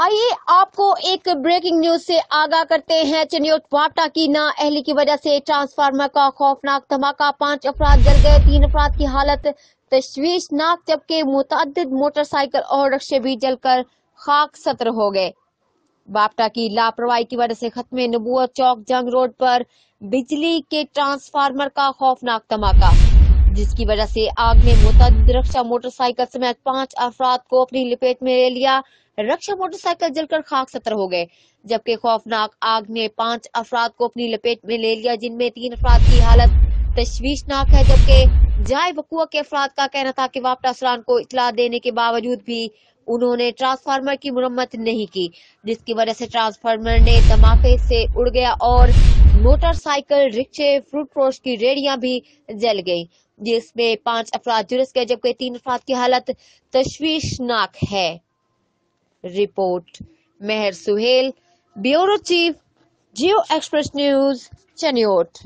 आइए आपको एक ब्रेकिंग न्यूज से आगाह करते हैं। चनियोट वापटा की नाअहली की वजह से ट्रांसफार्मर का खौफनाक धमाका, 5 अफराद जल गए, 3 अफराद की हालत तशवीशनाक, जबकि मुतअद्दिद मोटरसाइकिल और रक्शे भी जलकर खाक सतर हो गए। वापटा की लापरवाही की वजह से खत्मे नबूवत चौक जंग रोड पर बिजली के ट्रांसफार्मर का खौफनाक धमाका, जिसकी वजह से आग ने मुतअद्दिद रक्षा मोटरसाइकिल समेत 5 अफराद को अपनी लपेट में ले लिया। रक्षा मोटरसाइकिल जलकर खाक सतर हो गए, जबकि खौफनाक आग ने 5 अफराद को अपनी लपेट में ले लिया, जिनमें 3 अफराद की हालत तशवीशनाक है। जबकि जाए वकुआ के अफराद का कहना था कि वापटा असरान को इतला देने के बावजूद भी उन्होंने ट्रांसफार्मर की मुरम्मत नहीं की, जिसकी वजह से ट्रांसफार्मर ने धमाके से उड़ गया और मोटरसाइकिल, रिक्शे, फ्रूट फ्रोश की रेहड़ियां भी जल गईं, जिसमें 5 अफराद झुलस गए, जबकि 3 अफराद की हालत तशवीशनाक है। रिपोर्ट मेहर सुहेल, ब्यूरो चीफ, जियो एक्सप्रेस न्यूज, चनियोट।